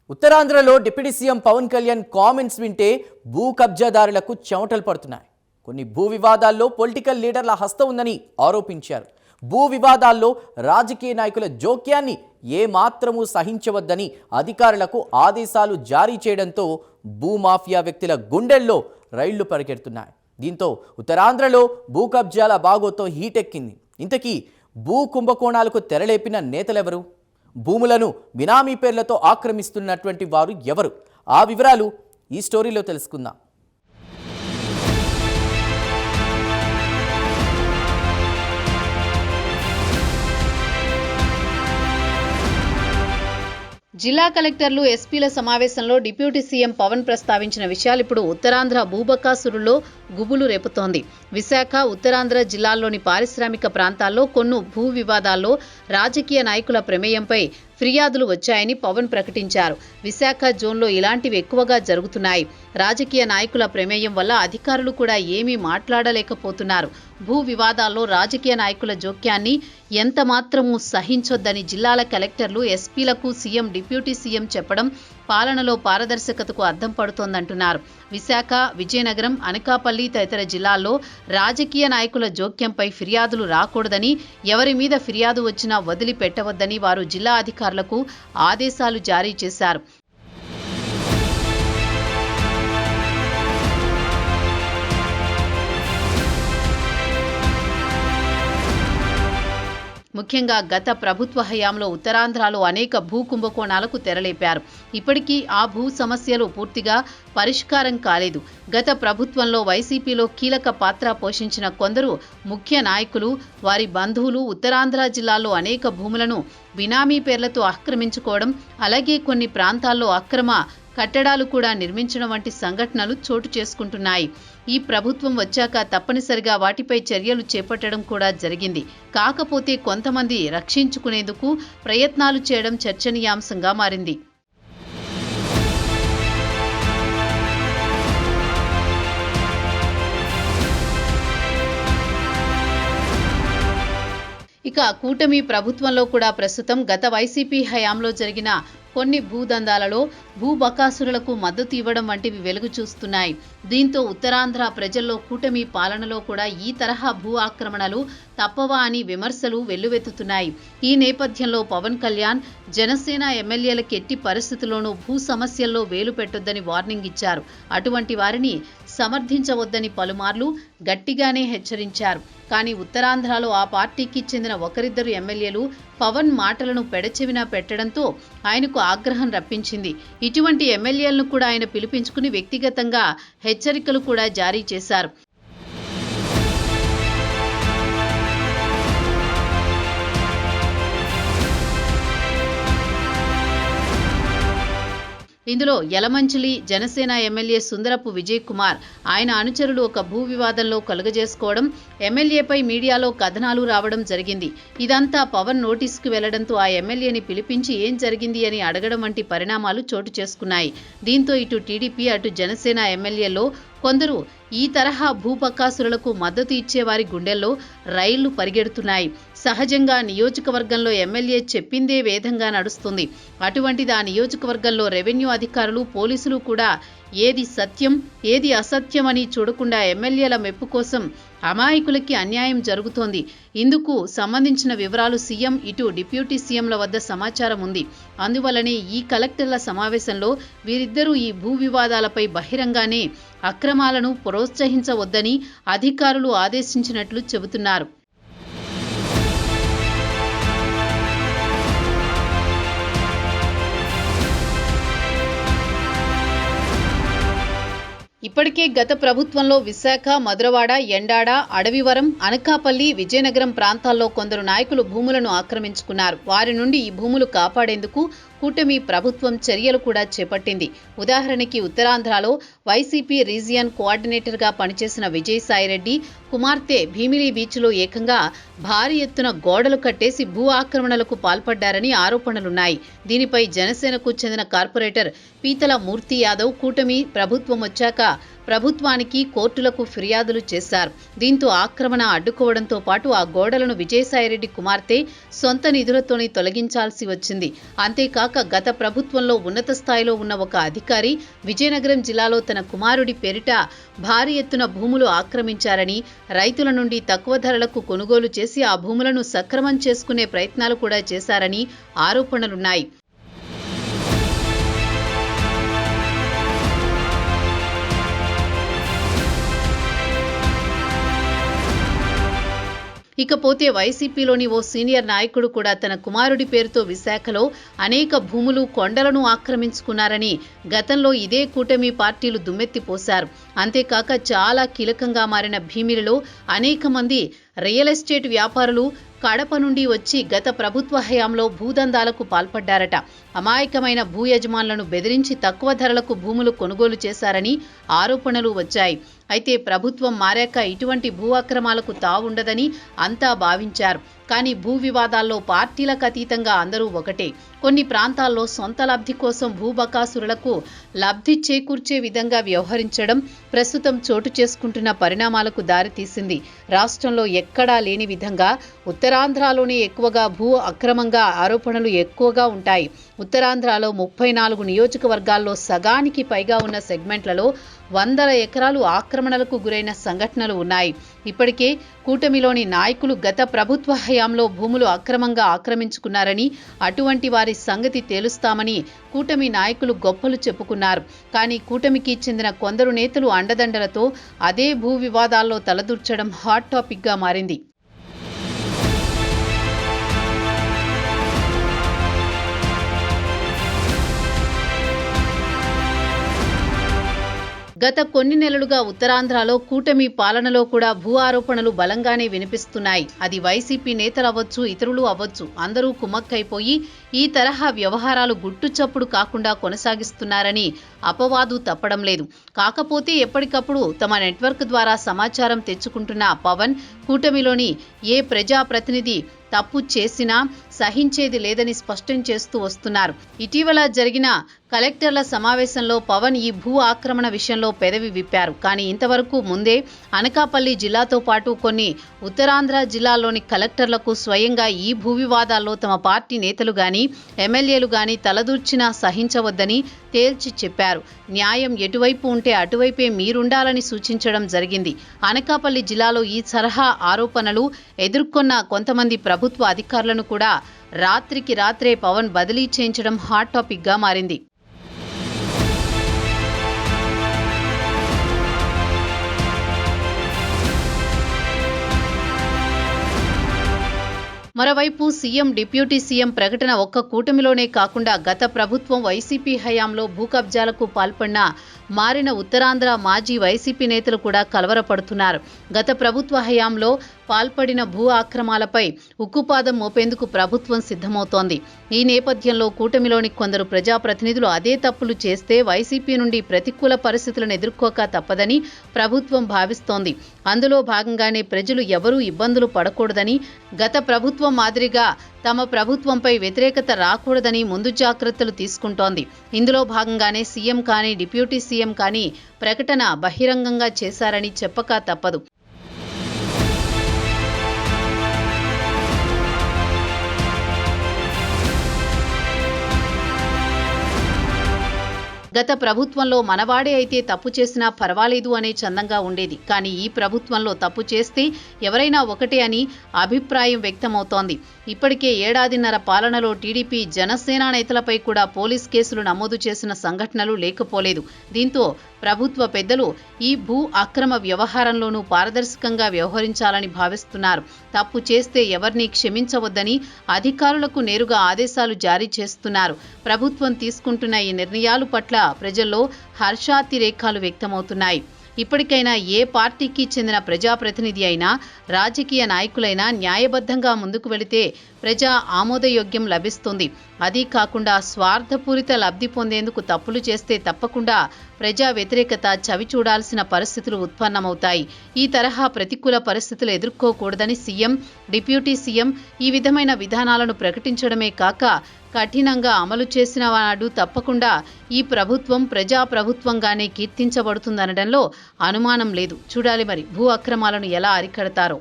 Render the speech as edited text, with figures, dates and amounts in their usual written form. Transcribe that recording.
ఉత్తరాంధ్రలో deputy CM Pawan Kalyan comments వింటే భూ కబ్జాదారులకు చెమటలు పడుతున్నాయి. కొన్ని భూ వివాదాల్లో పొలిటికల్ లీడర్ల హస్తం ఉందని ఆరోపించారు. భూ వివాదాల్లో రాజకీయ నాయకుల జోక్యాన్ని ఏమాత్రమూ సహించవద్దని అధికారులకు ఆదేశాలు జారీ చేయడంతో భూమాఫియా వ్యక్తుల గుండెల్లో రైళ్లు పరిగెడుతున్నాయి. దీంతో ఉత్తరాంధ్రలో భూ కబ్జాల బాగోతో హీటెక్కింది. ఇంతకీ భూ కుంభకోణాలకు తెరలేపిన నేతలెవరు? భూములను బినామీ పేర్లతో ఆక్రమిస్తున్నటువంటి వారు ఎవరు? ఆ వివరాలు ఈ స్టోరీలో తెలుసుకుందాం. జిల్లా కలెక్టర్లు ఎస్పీల సమావేశంలో డిప్యూటీ సీఎం పవన్ ప్రస్తావించిన విషయాలు ఇప్పుడు ఉత్తరాంధ్ర భూబకాసురుల్లో గుబులు రేపుతోంది. విశాఖ, ఉత్తరాంధ్ర జిల్లాల్లోని పారిశ్రామిక ప్రాంతాల్లో కొన్ని భూ వివాదాల్లో రాజకీయ నాయకుల ప్రమేయంపై ఫిర్యాదులు వచ్చాయని పవన్ ప్రకటించారు. విశాఖ జోన్లో ఇలాంటివి ఎక్కువగా జరుగుతున్నాయి. రాజకీయ నాయకుల ప్రమేయం వల్ల అధికారులు కూడా ఏమీ మాట్లాడలేకపోతున్నారు. భూ వివాదాల్లో రాజకీయ నాయకుల జోక్యాన్ని ఎంత మాత్రమూ సహించొద్దని జిల్లాల కలెక్టర్లు ఎస్పీలకు సీఎం, డిప్యూటీ సీఎం చెప్పడం పాలనలో పారదర్శకతకు అద్దం పడుతోందంటున్నారు. విశాఖ, విజయనగరం, అనకాపల్లి తదితర జిల్లాల్లో రాజకీయ నాయకుల జోక్యంపై ఫిర్యాదులు రాకూడదని, ఎవరి మీద ఫిర్యాదు వచ్చినా వదిలిపెట్టవద్దని వారు జిల్లా అధికారులకు ఆదేశాలు జారీ చేశారు. ముఖ్యంగా గత ప్రభుత్వ హయాంలో ఉత్తరాంధ్రలో అనేక భూ కుంభకోణాలకు తెరలేపారు. ఇప్పటికీ ఆ భూ సమస్యలు పూర్తిగా పరిష్కారం కాలేదు. గత ప్రభుత్వంలో వైసీపీలో కీలక పాత్ర పోషించిన కొందరు ముఖ్య నాయకులు, వారి బంధువులు ఉత్తరాంధ్ర జిల్లాలో అనేక భూములను బినామీ పేర్లతో ఆక్రమించుకోవడం, అలాగే కొన్ని ప్రాంతాల్లో అక్రమ కట్టడాలు కూడా నిర్మించడం వంటి సంఘటనలు చోటు చేసుకుంటున్నాయి. ఈ ప్రభుత్వం వచ్చాక తప్పనిసరిగా వాటిపై చర్యలు చేపట్టడం కూడా జరిగింది. కాకపోతే కొంతమంది రక్షించుకునేందుకు ప్రయత్నాలు చేయడం చర్చనీయాంశంగా మారింది. ఇక కూటమి ప్రభుత్వంలో కూడా ప్రస్తుతం గత వైసీపీ హయాంలో జరిగిన కొన్ని భూదందాలలో భూ బకాసురులకు మద్దతు ఇవ్వడం వంటివి వెలుగు చూస్తున్నాయి. దీంతో ఉత్తరాంధ్ర ప్రజల్లో కూటమి పాలనలో కూడా ఈ తరహా భూ ఆక్రమణలు తప్పవా అని విమర్శలు వెల్లువెత్తుతున్నాయి. ఈ నేపథ్యంలో పవన్ కళ్యాణ్ జనసేన ఎమ్మెల్యేలకు ఎట్టి పరిస్థితుల్లోనూ భూ సమస్యల్లో వేలు పెట్టొద్దని వార్నింగ్ ఇచ్చారు. అటువంటి వారిని సమర్థించవద్దని పలుమార్లు గట్టిగానే హెచ్చరించారు. కానీ ఉత్తరాంధ్రలో ఆ పార్టీకి చెందిన ఒకరిద్దరు ఎమ్మెల్యేలు పవన్ మాటలను పెడచెవిన పెట్టడంతో ఆయనకు ఆగ్రహం రప్పించింది. ఇటువంటి ఎమ్మెల్యేలను కూడా ఆయన పిలిపించుకుని వ్యక్తిగతంగా హెచ్చరికలు కూడా జారీ చేశారు. ఇందులో యలమంచిలి జనసేన ఎమ్మెల్యే సుందరపు విజయ్ కుమార్, ఆయన అనుచరులు ఒక భూ వివాదంలో కలుగజేసుకోవడం, ఎమ్మెల్యేపై మీడియాలో కథనాలు రావడం జరిగింది. ఇదంతా పవన్ నోటీసుకు వెళ్లడంతో ఆ ఎమ్మెల్యేని పిలిపించి ఏం జరిగింది అని అడగడం వంటి పరిణామాలు చోటు చేసుకున్నాయి. దీంతో ఇటు టీడీపీ, అటు జనసేన ఎమ్మెల్యేలో కొందరు ఈ తరహా భూపకాసురులకు మద్దతు ఇచ్చేవారి గుండెల్లో రైళ్లు పరిగెడుతున్నాయి. సహజంగా నియోజకవర్గంలో ఎమ్మెల్యే చెప్పిందే వేదంగా నడుస్తుంది. అటువంటిది ఆ నియోజకవర్గంలో రెవెన్యూ అధికారులు, పోలీసులు కూడా ఏది సత్యం, ఏది అసత్యం అని చూడకుండా ఎమ్మెల్యేల మెప్పు కోసం అమాయకులకి అన్యాయం జరుగుతోంది. ఇందుకు సంబంధించిన వివరాలు సీఎం, ఇటు డిప్యూటీ సీఎంల వద్ద సమాచారం ఉంది. అందువల్లనే ఈ కలెక్టర్ల సమావేశంలో వీరిద్దరూ ఈ భూ వివాదాలపై బహిరంగానే అక్రమాలను ప్రోత్సహించవద్దని అధికారులు ఆదేశించినట్లు చెబుతున్నారు. ఇప్పటికే గత ప్రభుత్వంలో విశాఖ, మధురవాడ, ఎండాడ, అడవివరం, అనకాపల్లి, విజయనగరం ప్రాంతాల్లో కొందరు నాయకులు భూములను ఆక్రమించుకున్నారు. వారి నుండి ఈ భూములు కాపాడేందుకు కూటమి ప్రభుత్వం చర్యలు కూడా చేపట్టింది. ఉదాహరణకి ఉత్తరాంధ్రలో వైసీపీ రీజియన్ కోఆర్డినేటర్గా పనిచేసిన విజయసాయిరెడ్డి కుమార్తె భీమిలి బీచ్లో ఏకంగా భారీ ఎత్తున గోడలు కట్టేసి భూ ఆక్రమణలకు పాల్పడ్డారని ఆరోపణలున్నాయి. దీనిపై జనసేనకు చెందిన కార్పొరేటర్ పీతల మూర్తి యాదవ్ కూటమి ప్రభుత్వం వచ్చాక ప్రభుత్వానికి, కోర్టులకు ఫిర్యాదులు చేశారు. దీంతో ఆక్రమణ అడ్డుకోవడంతో పాటు ఆ గోడలను విజయసాయిరెడ్డి కుమార్తె సొంత నిధులతోనే తొలగించాల్సి వచ్చింది. అంతేకాక గత ప్రభుత్వంలో ఉన్నత స్థాయిలో ఉన్న ఒక అధికారి విజయనగరం జిల్లాలో తన కుమారుడి పేరిట భారీ ఎత్తున భూములు ఆక్రమించారని, రైతుల నుండి తక్కువ ధరలకు కొనుగోలు చేసి ఆ భూములను సక్రమం చేసుకునే ప్రయత్నాలు కూడా చేశారని ఆరోపణలున్నాయి. ఇకపోతే వైసీపీలోని ఓ సీనియర్ నాయకుడు కూడా తన కుమారుడి పేరుతో విశాఖలో అనేక భూములు, కొండలను ఆక్రమించుకున్నారని గతంలో ఇదే కూటమి పార్టీలు దుమ్మెత్తిపోశారు. అంతేకాక చాలా కీలకంగా మారిన భీమిలిలో అనేక మంది రియల్ ఎస్టేట్ వ్యాపారులు కడప నుండి వచ్చి గత ప్రభుత్వ హయాంలో భూదందాలకు పాల్పడ్డారట. అమాయకమైన భూ యజమానులను బెదిరించి తక్కువ ధరలకు భూములు కొనుగోలు చేశారని ఆరోపణలు వచ్చాయి. అయితే ప్రభుత్వం మారాక ఇటువంటి భూ అక్రమాలకు తావుండదని అంతా భావించారు. కానీ భూ వివాదాల్లో పార్టీలకు అతీతంగా అందరూ ఒకటే. కొన్ని ప్రాంతాల్లో సొంత లబ్ధి కోసం భూబకాసురులకు లబ్ధి చేకూర్చే విధంగా వ్యవహరించడం ప్రస్తుతం చోటు చేసుకుంటున్న పరిణామాలకు దారితీసింది. రాష్ట్రంలో ఎక్కడా లేని విధంగా ఉత్తరాంధ్రలోనే ఎక్కువగా భూ అక్రమంగా ఆరోపణలు ఎక్కువగా ఉంటాయి. ఉత్తరాంధ్రలో 34 నియోజకవర్గాల్లో సగానికి పైగా ఉన్న సెగ్మెంట్లలో వందల ఎకరాలు ఆక్రమణలకు గురైన సంఘటనలు ఉన్నాయి. ఇప్పటికే కూటమిలోని నాయకులు గత ప్రభుత్వ హయాంలో భూములు అక్రమంగా ఆక్రమించుకున్నారని, అటువంటి వారి సంగతి తేలుస్తామని కూటమి నాయకులు గొప్పలు చెప్పుకున్నారు. కానీ కూటమికి చెందిన కొందరు నేతలు అండదండలతో అదే భూ వివాదాల్లో తలదూర్చడం హాట్ టాపిక్గా మారింది. గత కొన్ని నెలలుగా ఉత్తరాంధ్రలో కూటమి పాలనలో కూడా భూ ఆరోపణలు బలంగానే వినిపిస్తున్నాయి. అది వైసీపీ నేతలు అవ్వచ్చు, ఇతరులు అవ్వచ్చు, అందరూ కుమ్మక్కైపోయి ఈ తరహా వ్యవహారాలు గుట్టుచప్పుడు కాకుండా కొనసాగిస్తున్నారని అపవాదు తప్పడం లేదు. కాకపోతే ఎప్పటికప్పుడు తమ నెట్వర్క్ ద్వారా సమాచారం తెచ్చుకుంటున్న పవన్ కూటమిలోని ఏ ప్రజాప్రతినిధి తప్పు చేసినా సహించేది లేదని స్పష్టం చేస్తూ వస్తున్నారు. ఇటీవల జరిగిన కలెక్టర్ల సమావేశంలో పవన్ ఈ భూ ఆక్రమణ విషయంలో పెదవి విప్పారు. కానీ ఇంతవరకు ముందే అనకాపల్లి జిల్లాతో పాటు కొన్ని ఉత్తరాంధ్ర జిల్లాల్లోని కలెక్టర్లకు స్వయంగా ఈ భూ వివాదాల్లో తమ పార్టీ నేతలు గాని, ఎమ్మెల్యేలు గాని తలదూర్చినా సహించవద్దని తేల్చి చెప్పారు. న్యాయం ఎటువైపు ఉంటే అటువైపే మీరుండాలని సూచించడం జరిగింది. అనకాపల్లి జిల్లాలో ఈ తరహా ఆరోపణలు ఎదుర్కొన్న కొంతమంది ప్రభుత్వ అధికారులను కూడా రాత్రికి రాత్రే పవన్ బదిలీ చేయించడం హాట్ టాపిక్ గా మారింది. మరోవైపు సీఎం, డిప్యూటీ సీఎం ప్రకటన ఒక్క కూటమిలోనే కాకుండా గత ప్రభుత్వం వైసీపీ హయాంలో భూ కబ్జాలకు పాల్పడిన మారిన ఉత్తరాంధ్ర మాజీ వైసీపీ నేతలు కూడా కలవరపడుతున్నారు. గత ప్రభుత్వ హయాంలో పాల్పడిన భూ ఆక్రమాలపై ఉక్కుపాదం మోపేందుకు ప్రభుత్వం సిద్ధమవుతోంది. ఈ నేపథ్యంలో కూటమిలోని కొందరు ప్రజాప్రతినిధులు అదే తప్పులు చేస్తే వైసీపీ నుండి ప్రతికూల పరిస్థితులను ఎదుర్కోక తప్పదని ప్రభుత్వం భావిస్తోంది. అందులో భాగంగానే ప్రజలు ఎవరూ ఇబ్బందులు పడకూడదని, గత ప్రభుత్వం మాదిరిగా తమ ప్రభుత్వంపై వ్యతిరేకత రాకూడదని ముందు జాగ్రత్తలు తీసుకుంటోంది. ఇందులో భాగంగానే సీఎం కానీ, డిప్యూటీ సీఎం కానీ ప్రకటన బహిరంగంగా చేశారని చెప్పక తప్పదు. గత ప్రభుత్వంలో మనవాడే అయితే తప్పు చేసినా పర్వాలేదు అనే చందంగా ఉండేది. కానీ ఈ ప్రభుత్వంలో తప్పు చేస్తే ఎవరైనా ఒకటే అని అభిప్రాయం వ్యక్తమవుతోంది. ఇప్పటికే ఏడాదిన్నర పాలనలో టీడీపీ, జనసేన నేతలపై కూడా పోలీస్ కేసులు నమోదు చేసిన సంఘటనలు లేకపోలేదు. దీంతో ప్రభుత్వ పెద్దలు ఈ భూ అక్రమ వ్యవహారంలోనూ పారదర్శకంగా వ్యవహరించాలని భావిస్తున్నారు. తప్పు చేస్తే ఎవరిని క్షమించవద్దని అధికారులకు నేరుగా ఆదేశాలు జారీ చేస్తున్నారు. ప్రభుత్వం తీసుకుంటున్న ఈ నిర్ణయాలు పట్ల ప్రజల్లో హర్షాతిరేకాలు వ్యక్తమవుతున్నాయి. ఇప్పటికైనా ఏ పార్టీకి చెందిన ప్రజాప్రతినిధి అయినా, రాజకీయ నాయకులైనా న్యాయబద్ధంగా ముందుకు వెళితే ప్రజా ఆమోదయోగ్యం లభిస్తుంది. అదీ కాకుండా స్వార్థపూరిత లబ్ధి పొందేందుకు తప్పులు చేస్తే తప్పకుండా ప్రజా వ్యతిరేకత చవి చూడాల్సిన పరిస్థితులు ఉత్పన్నమవుతాయి. ఈ తరహా ప్రతికూల పరిస్థితులు ఎదుర్కోకూడదని సీఎం, డిప్యూటీ సీఎం ఈ విధమైన విధానాలను ప్రకటించడమే కాక కఠినంగా అమలు చేసిన వాడు తప్పకుండా ఈ ప్రభుత్వం ప్రజాప్రభుత్వంగానే కీర్తించబడుతుందనడంలో అనుమానం లేదు. చూడాలి మరి భూ అక్రమాలను ఎలా అరికడతారో.